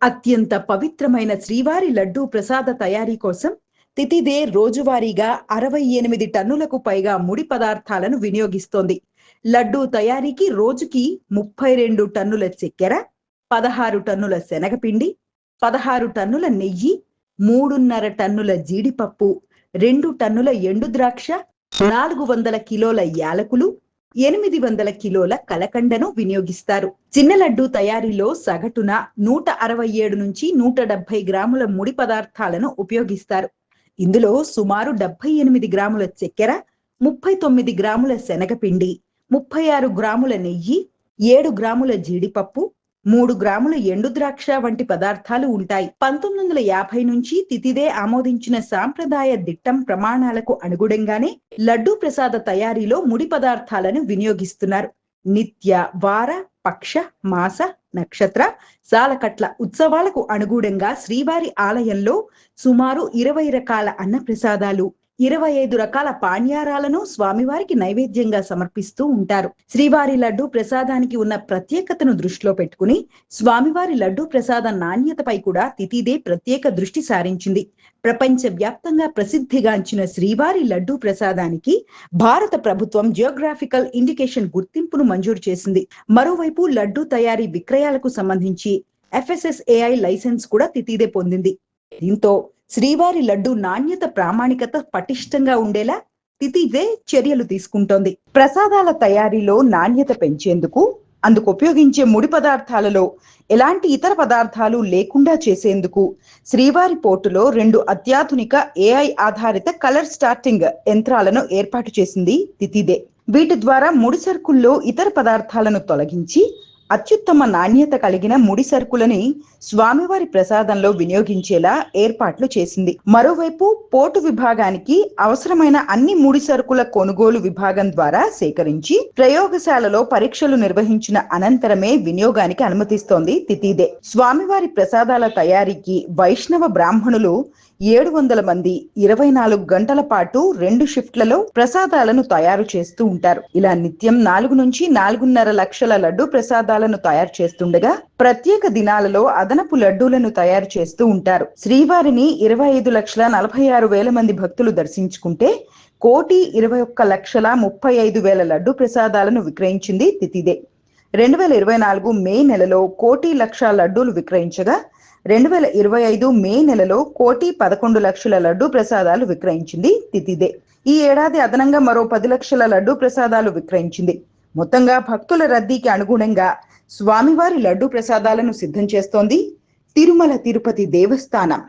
అత్యంత పవిత్రమైన శ్రీవారి లడ్డూ ప్రసాద తయారీ కోసం తితిదే రోజువారీగా 68 టన్నులకు పైగా ముడి పదార్థాలను వినియోగిస్తోంది. లడ్డూ తయారీకి రోజుకి 32 టన్నుల చక్కెర, 16 టన్నుల శనగపిండి, 16 టన్నుల నెయ్యి, 3.5 టన్నుల జీడిపప్పు, 2 టన్నుల ఎండు ద్రాక్ష, 400 కిలోల యాలకులు, 800 కిలోల కలకండను వినియోగిస్తారు. చిన్న లడ్డూ తయారీలో సగటున 167 నుంచి 170 గ్రాముల ముడి పదార్థాలను ఉపయోగిస్తారు. ఇందులో సుమారు 78 గ్రాముల చక్కెర, 39 గ్రాముల శనగపిండి, 36 గ్రాముల నెయ్యి, 7 గ్రాముల జీడిపప్పు, 3 గ్రాముల ఎండు ద్రాక్ష వంటి పదార్థాలు ఉంటాయి. 1950 నుంచి తితిదే ఆమోదించిన సాంప్రదాయ దిట్టం ప్రమాణాలకు అనుగుణంగానే లడ్డూ ప్రసాద తయారీలో ముడి పదార్థాలను వినియోగిస్తున్నారు. నిత్య, వార, పక్ష, మాస, నక్షత్ర, సాలకట్ల ఉత్సవాలకు అనుగుణంగా శ్రీవారి ఆలయంలో సుమారు 20 రకాల అన్న ప్రసాదాలు, 25 రకాల పాణ్యారాలను స్వామివారికి నైవేద్యంగా సమర్పిస్తూ ఉంటారు. శ్రీవారి లడ్డూ ప్రసాదానికి ఉన్న ప్రత్యేకతను దృష్టిలో పెట్టుకుని స్వామివారి లడ్డూ ప్రసాద నాణ్యతపై కూడా తితిదే ప్రత్యేక దృష్టి సారించింది. ప్రపంచ వ్యాప్తంగా ప్రసిద్ధిగాంచిన శ్రీవారి లడ్డూ ప్రసాదానికి భారత ప్రభుత్వం జియోగ్రాఫికల్ ఇండికేషన్ గుర్తింపును మంజూరు చేసింది. మరోవైపు లడ్డూ తయారీ విక్రయాలకు సంబంధించి FSSAI లైసెన్స్ కూడా తితిదే పొందింది. దీంతో శ్రీవారి లడ్డూ నాణ్యత ప్రామాణికత పటిష్టంగా ఉండేలా తితిదే చర్యలు తీసుకుంటోంది. ప్రసాదాల తయారీలో నాణ్యత పెంచేందుకు అందుకు ఉపయోగించే ముడి పదార్థాలలో ఎలాంటి ఇతర పదార్థాలు లేకుండా చేసేందుకు శ్రీవారి పోర్టులో 2 అత్యాధునిక AI ఆధారిత కలర్ స్టార్టింగ్ యంత్రాలను ఏర్పాటు చేసింది తితిదే. వీటి ద్వారా ముడి సరుకుల్లో ఇతర పదార్థాలను తొలగించి అత్యుత్తమ నాణ్యత కలిగిన ముడి సరుకులని స్వామివారి ప్రసాదంలో వినియోగించేలా ఏర్పాట్లు చేసింది. మరోవైపు పోర్టు విభాగానికి అవసరమైన అన్ని ముడి సరుకుల కొనుగోలు విభాగం ద్వారా సేకరించి ప్రయోగశాలలో పరీక్షలు నిర్వహించిన అనంతరమే వినియోగానికి అనుమతిస్తోంది తితిదే. స్వామివారి ప్రసాదాల తయారీకి వైష్ణవ బ్రాహ్మణులు 700 మంది 24 గంటల పాటు 2 షిఫ్ట్లలో ప్రసాదాలను తయారు చేస్తూ ఉంటారు. ఇలా నిత్యం 4 నుంచి 4.5 లక్షల లడ్డూ ప్రసాదాలను తయారు చేస్తుండగా ప్రత్యేక దినాలలో అదనపు లడ్డూలను తయారు చేస్తూ ఉంటారు. శ్రీవారిని 25,46,000 మంది భక్తులు దర్శించుకుంటే 1,21,35,000 లడ్డూ ప్రసాదాలను విక్రయించింది తితిదే. 2024 మే నెలలో 1,00,00,000 లడ్డూలు విక్రయించగా 2025 మే నెలలో 1,11,00,000 లడ్డూ ప్రసాదాలు విక్రయించింది తితిదే. ఈ ఏడాది అదనంగా మరో 10 లక్షల లడ్డూ ప్రసాదాలు విక్రయించింది. మొత్తంగా భక్తుల రద్దీకి అనుగుణంగా స్వామివారి లడ్డూ ప్రసాదాలను సిద్ధం చేస్తోంది తిరుమల తిరుపతి దేవస్థానం.